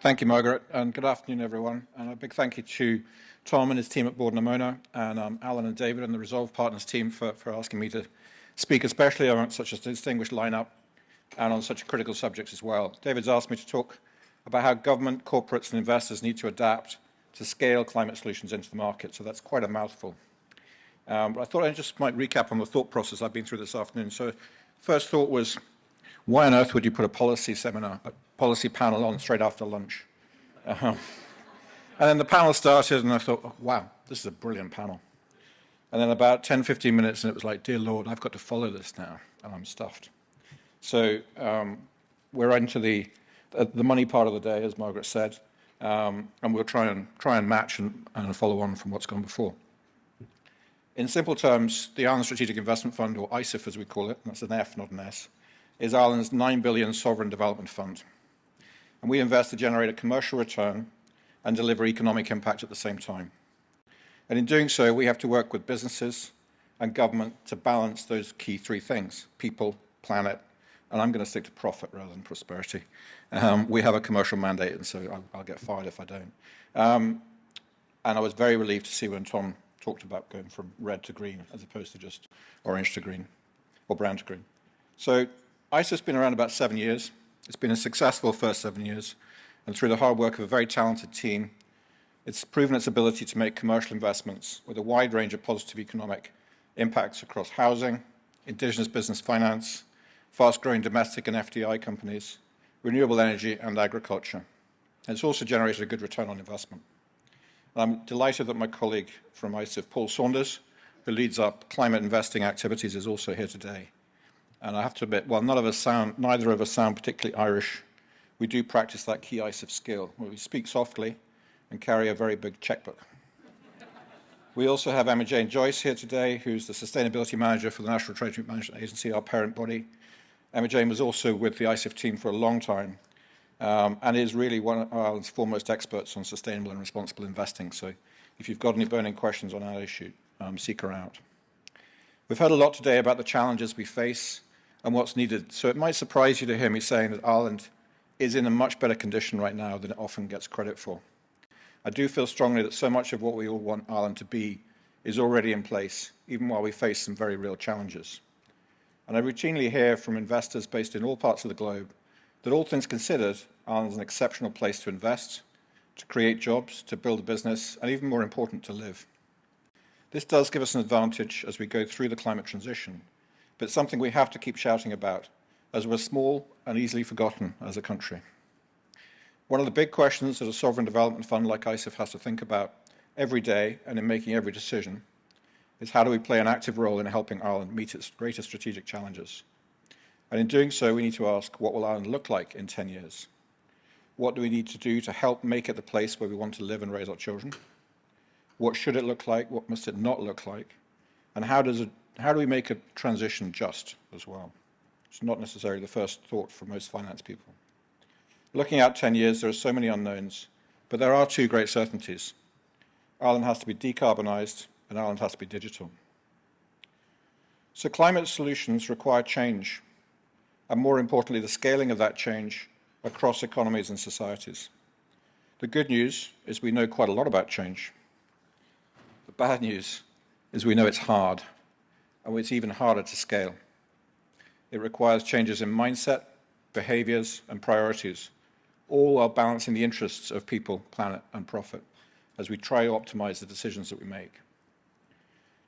Thank you, Margaret, and good afternoon, everyone. And a big thank you to Tom and his team at Bord and Amona, and Alan and David and the Resolve Partners team for asking me to speak, especially on such a distinguished lineup and on such critical subjects as well. David's asked me to talk about how government, corporates and investors need to adapt to scale climate solutions into the market, so that's quite a mouthful. But I thought I just might recap on the thought process I've been through this afternoon. So first thought was, why on earth would you put a policy panel on straight after lunch? And then the panel started and I thought, oh, wow, this is a brilliant panel. And then about 10, 15 minutes and it was like, dear Lord, I've got to follow this now, and I'm stuffed. So we're into the money part of the day, as Margaret said, and we'll try and match and follow on from what's gone before. In simple terms, the Ireland Strategic Investment Fund, or ISIF as we call it, and that's an F, not an S, is Ireland's $9 billion sovereign development fund. And we invest to generate a commercial return and deliver economic impact at the same time. And in doing so, we have to work with businesses and government to balance those key three things: people, planet, and I'm going to stick to profit rather than prosperity. We have a commercial mandate, and so I'll get fired if I don't. And I was very relieved to see when Tom talked about going from red to green as opposed to just orange to green or brown to green. So ISIF's been around about 7 years. It's been a successful first 7 years, and through the hard work of a very talented team, it's proven its ability to make commercial investments with a wide range of positive economic impacts across housing, indigenous business finance, fast-growing domestic and FDI companies, renewable energy and agriculture. And it's also generated a good return on investment. I'm delighted that my colleague from ISIF, Paul Saunders, who leads up climate investing activities, is also here today. And I have to admit, while neither of us sound particularly Irish, we do practice that key ISIF skill, where we speak softly and carry a very big checkbook. We also have Emma Jane Joyce here today, who's the Sustainability Manager for the National Treasury Management Agency, our parent body. Emma Jane was also with the ISIF team for a long time, and is really one of Ireland's foremost experts on sustainable and responsible investing. So if you've got any burning questions on that issue, seek her out. We've heard a lot today about the challenges we face and what's needed. So it might surprise you to hear me saying that Ireland is in a much better condition right now than it often gets credit for. I do feel strongly that so much of what we all want Ireland to be is already in place, even while we face some very real challenges. And I routinely hear from investors based in all parts of the globe that, all things considered, Ireland is an exceptional place to invest, to create jobs, to build a business, and even more important, to live. This does give us an advantage as we go through the climate transition, but it's something we have to keep shouting about, as we're small and easily forgotten as a country. One of the big questions that a sovereign development fund like ISIF has to think about every day and in making every decision is, how do we play an active role in helping Ireland meet its greatest strategic challenges? And in doing so, we need to ask, what will Ireland look like in 10 years? What do we need to do to help make it the place where we want to live and raise our children? What should it look like? What must it not look like? And how do we make a transition just as well? It's not necessarily the first thought for most finance people. Looking out 10 years, there are so many unknowns, but there are two great certainties. Ireland has to be decarbonised, and Ireland has to be digital. So climate solutions require change, and more importantly, the scaling of that change across economies and societies. The good news is we know quite a lot about change. The bad news is we know it's hard, and it's even harder to scale. It requires changes in mindset, behaviours and priorities, all while balancing the interests of people, planet and profit as we try to optimise the decisions that we make.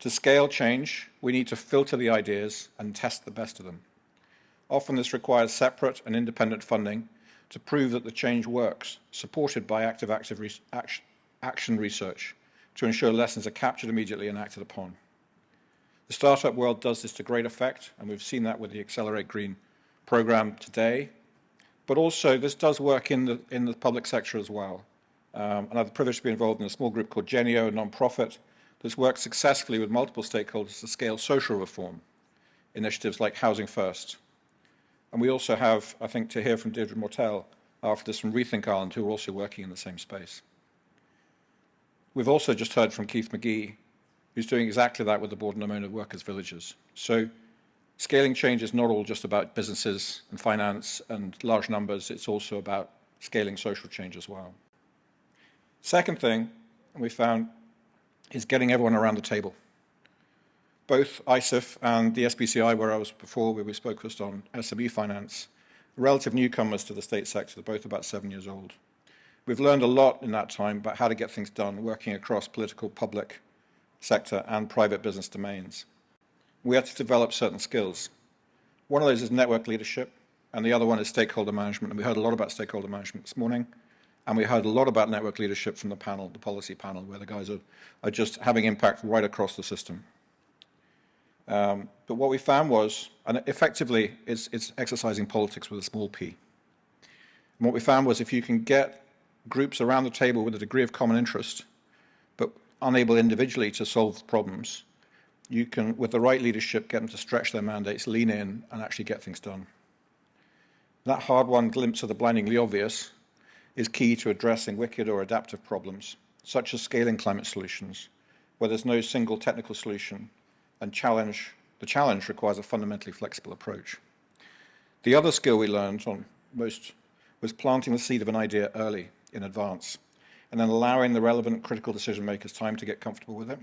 To scale change, we need to filter the ideas and test the best of them. Often this requires separate and independent funding to prove that the change works, supported by active action research to ensure lessons are captured immediately and acted upon. The startup world does this to great effect, and we've seen that with the Accelerate Green programme today. But also, this does work in the public sector as well. And I have the privilege to be involved in a small group called Genio, a non-profit, that's worked successfully with multiple stakeholders to scale social reform initiatives like Housing First. And we also have, I think, to hear from Deirdre Mortell after this from Rethink Ireland, who are also working in the same space. We've also just heard from Keith McGee, who's doing exactly that with the Bord and Amona workers' villages. So scaling change is not all just about businesses and finance and large numbers. It's also about scaling social change as well. Second thing we found is getting everyone around the table. Both ISIF and the SBCI, where I was before, where we focused on SME finance, relative newcomers to the state sector, they're both about 7 years old. We've learned a lot in that time about how to get things done, working across political, public sector and private business domains. We had to develop certain skills. One of those is network leadership, and the other one is stakeholder management. And we heard a lot about stakeholder management this morning, and we heard a lot about network leadership from the panel, the policy panel, where the guys are just having impact right across the system. But what we found was, and effectively, it's exercising politics with a small p. And what we found was if you can get groups around the table with a degree of common interest, but unable individually to solve problems, you can, with the right leadership, get them to stretch their mandates, lean in, and actually get things done. That hard-won glimpse of the blindingly obvious is key to addressing wicked or adaptive problems, such as scaling climate solutions, where there's no single technical solution, and the challenge requires a fundamentally flexible approach. The other skill we learned on most was planting the seed of an idea early, in advance, and then allowing the relevant critical decision makers time to get comfortable with it,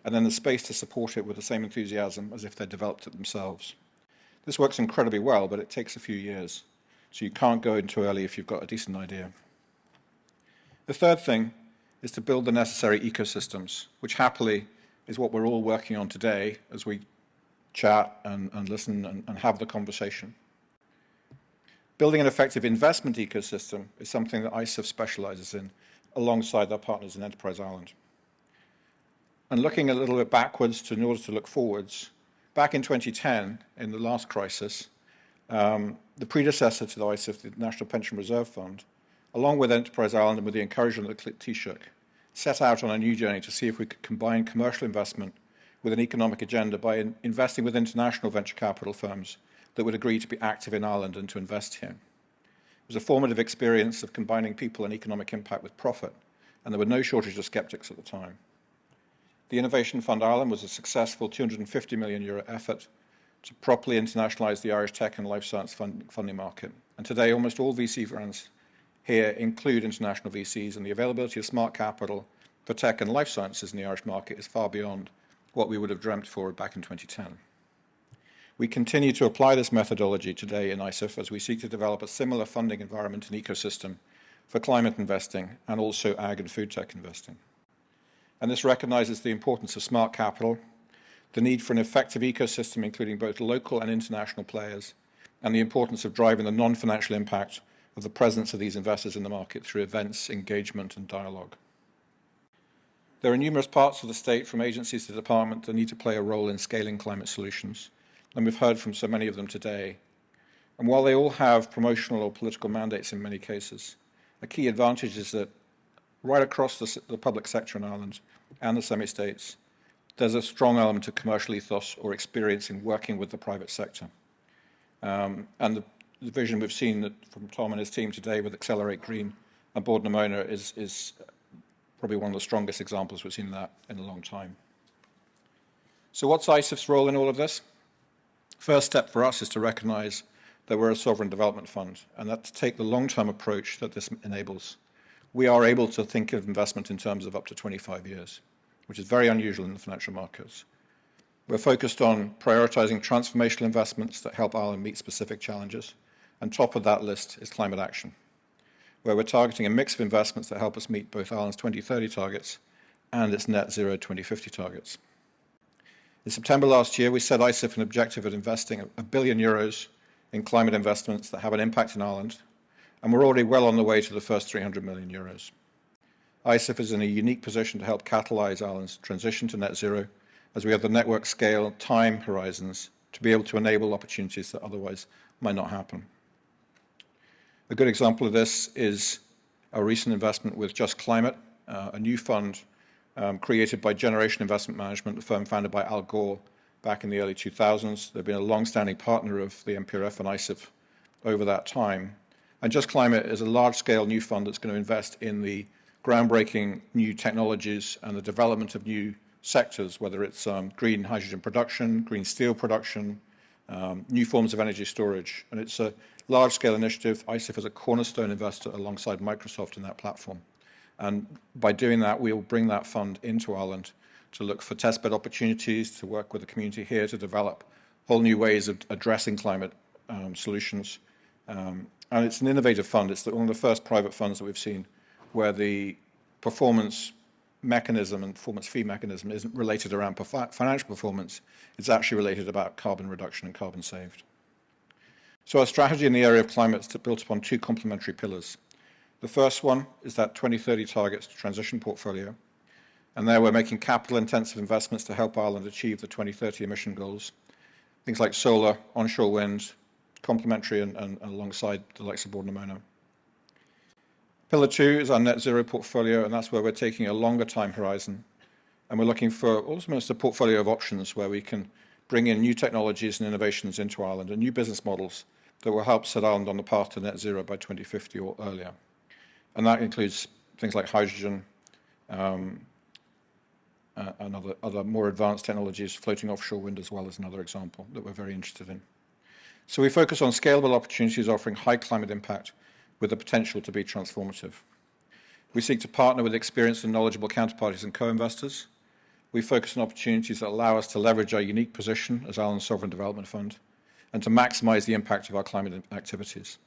and then the space to support it with the same enthusiasm as if they'd developed it themselves. This works incredibly well, but it takes a few years, so you can't go in too early if you've got a decent idea. The third thing is to build the necessary ecosystems, which happily is what we're all working on today as we chat and listen and have the conversation. Building an effective investment ecosystem is something that ISIF specializes in alongside their partners in Enterprise Ireland. And looking a little bit backwards in order to look forwards, back in 2010, in the last crisis, the predecessor to the ISIF, the National Pension Reserve Fund, along with Enterprise Ireland and with the encouragement of the Taoiseach, set out on a new journey to see if we could combine commercial investment with an economic agenda by investing with international venture capital firms that would agree to be active in Ireland and to invest here. It was a formative experience of combining people and economic impact with profit, and there were no shortage of skeptics at the time. The Innovation Fund Ireland was a successful €250 million effort to properly internationalise the Irish tech and life science funding market. And today, almost all VC funds here include international VCs, and the availability of smart capital for tech and life sciences in the Irish market is far beyond what we would have dreamt for back in 2010. We continue to apply this methodology today in ISIF as we seek to develop a similar funding environment and ecosystem for climate investing and also ag and food tech investing. And this recognises the importance of smart capital, the need for an effective ecosystem including both local and international players, and the importance of driving the non-financial impact of the presence of these investors in the market through events, engagement and dialogue. There are numerous parts of the state, from agencies to department, that need to play a role in scaling climate solutions, and we've heard from so many of them today. And while they all have promotional or political mandates in many cases, a key advantage is that right across the public sector in Ireland and the semi-states, there's a strong element of commercial ethos or experience in working with the private sector. And the vision we've seen from Tom and his team today with Accelerate Green and Bord na Móna is probably one of the strongest examples we've seen of that in a long time. So what's ISIF's role in all of this? First step for us is to recognise that we're a sovereign development fund, and that to take the long-term approach that this enables. We are able to think of investment in terms of up to 25 years, which is very unusual in the financial markets. We're focused on prioritising transformational investments that help Ireland meet specific challenges, and top of that list is climate action, where we're targeting a mix of investments that help us meet both Ireland's 2030 targets and its net zero 2050 targets. In September last year, we set ISIF an objective of investing €1 billion in climate investments that have an impact in Ireland, and we're already well on the way to the first €300 million. ISIF is in a unique position to help catalyse Ireland's transition to net zero, as we have the network scale, time horizons to be able to enable opportunities that otherwise might not happen. A good example of this is our recent investment with Just Climate, a new fund created by Generation Investment Management, a firm founded by Al Gore back in the early 2000s. They've been a long-standing partner of the MPRF and ISIF over that time. And Just Climate is a large-scale new fund that's going to invest in the groundbreaking new technologies and the development of new sectors, whether it's green hydrogen production, green steel production, new forms of energy storage. And it's a large-scale initiative. ISIF is a cornerstone investor alongside Microsoft in that platform. And by doing that, we will bring that fund into Ireland to look for testbed opportunities, to work with the community here to develop whole new ways of addressing climate solutions. And it's an innovative fund. It's one of the first private funds that we've seen where the performance mechanism and performance fee mechanism isn't related around financial performance. It's actually related about carbon reduction and carbon saved. So our strategy in the area of climate is built upon two complementary pillars. The first one is that 2030 targets to transition portfolio. And there we're making capital-intensive investments to help Ireland achieve the 2030 emission goals. Things like solar, onshore wind, complementary and alongside the likes of Bord na Móna. Pillar two is our net zero portfolio, and that's where we're taking a longer time horizon. And we're looking for almost a portfolio of options where we can bring in new technologies and innovations into Ireland and new business models that will help set Ireland on the path to net zero by 2050 or earlier. And that includes things like hydrogen and other more advanced technologies, floating offshore wind as well as another example that we're very interested in. So we focus on scalable opportunities offering high climate impact with the potential to be transformative. We seek to partner with experienced and knowledgeable counterparties and co-investors. We focus on opportunities that allow us to leverage our unique position as Ireland's Sovereign Development Fund and to maximise the impact of our climate activities.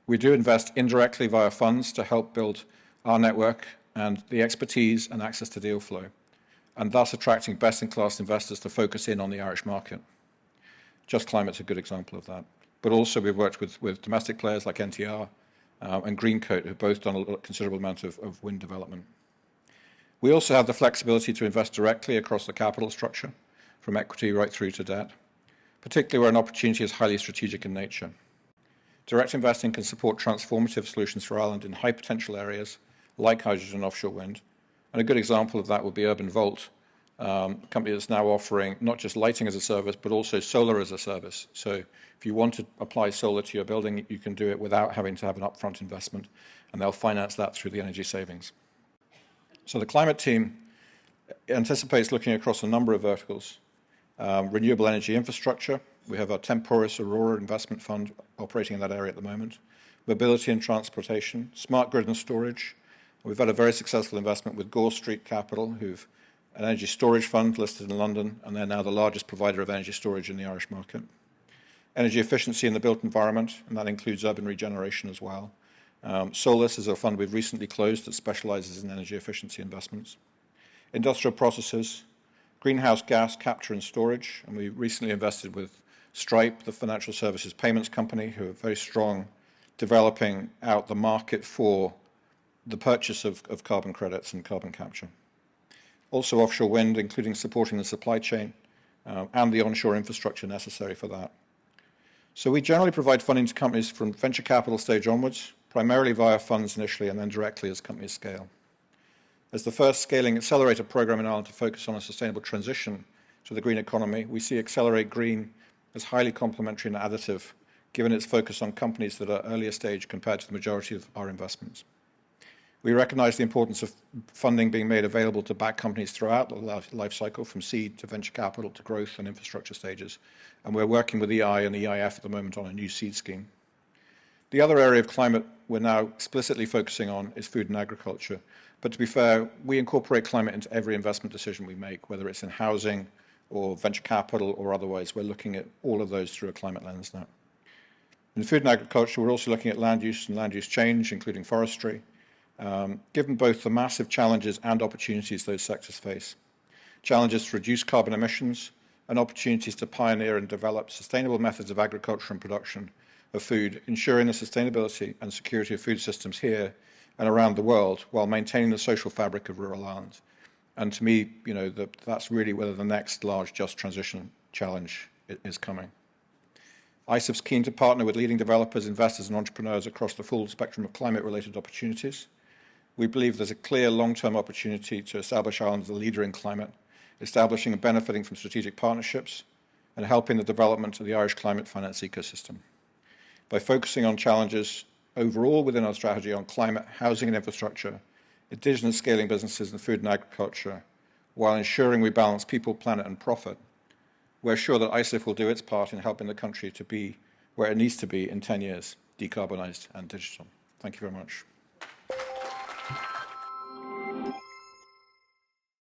We do invest indirectly via funds to help build our network and the expertise and access to deal flow, and thus attracting best-in-class investors to focus in on the Irish market. Just Climate's a good example of that. But also we've worked with domestic players like NTR and Greencoat, who've both done a considerable amount of wind development. We also have the flexibility to invest directly across the capital structure, from equity right through to debt, particularly where an opportunity is highly strategic in nature. Direct investing can support transformative solutions for Ireland in high potential areas like hydrogen and offshore wind. And a good example of that would be Urban Volt, a company that's now offering not just lighting as a service, but also solar as a service. So if you want to apply solar to your building, you can do it without having to have an upfront investment, and they'll finance that through the energy savings. So the climate team anticipates looking across a number of verticals. Renewable energy infrastructure. We have our Temporis Aurora investment fund operating in that area at the moment. Mobility and transportation, smart grid and storage. We've had a very successful investment with Gore Street Capital, who've an energy storage fund listed in London, and they're now the largest provider of energy storage in the Irish market. Energy efficiency in the built environment, and that includes urban regeneration as well. Solus is a fund we've recently closed that specialises in energy efficiency investments. Industrial processes, greenhouse gas capture and storage, and we recently invested with Stripe, the financial services payments company, who are very strong developing out the market for the purchase of carbon credits and carbon capture. Also offshore wind, including supporting the supply chain and the onshore infrastructure necessary for that. So we generally provide funding to companies from venture capital stage onwards, primarily via funds initially and then directly as companies scale. As the first scaling accelerator program in Ireland to focus on a sustainable transition to the green economy, we see Accelerate Green as highly complementary and additive, given its focus on companies that are earlier stage compared to the majority of our investments. We recognise the importance of funding being made available to back companies throughout the life cycle, from seed to venture capital to growth and infrastructure stages. And we're working with EI and EIF at the moment on a new seed scheme. The other area of climate we're now explicitly focusing on is food and agriculture. But to be fair, we incorporate climate into every investment decision we make, whether it's in housing or venture capital or otherwise. We're looking at all of those through a climate lens now. In food and agriculture, we're also looking at land use and land use change, including forestry, given both the massive challenges and opportunities those sectors face. Challenges to reduce carbon emissions and opportunities to pioneer and develop sustainable methods of agriculture and production of food, ensuring the sustainability and security of food systems here and around the world while maintaining the social fabric of rural Ireland. And to me, that's really where the next large just transition challenge is coming. ISIF's keen to partner with leading developers, investors and entrepreneurs across the full spectrum of climate-related opportunities. We believe there's a clear long-term opportunity to establish Ireland as a leader in climate, establishing and benefiting from strategic partnerships and helping the development of the Irish climate finance ecosystem. By focusing on challenges overall within our strategy on climate, housing and infrastructure, indigenous scaling businesses and food and agriculture, while ensuring we balance people, planet and profit, we're sure that ISIF will do its part in helping the country to be where it needs to be in 10 years, decarbonised and digital. Thank you very much.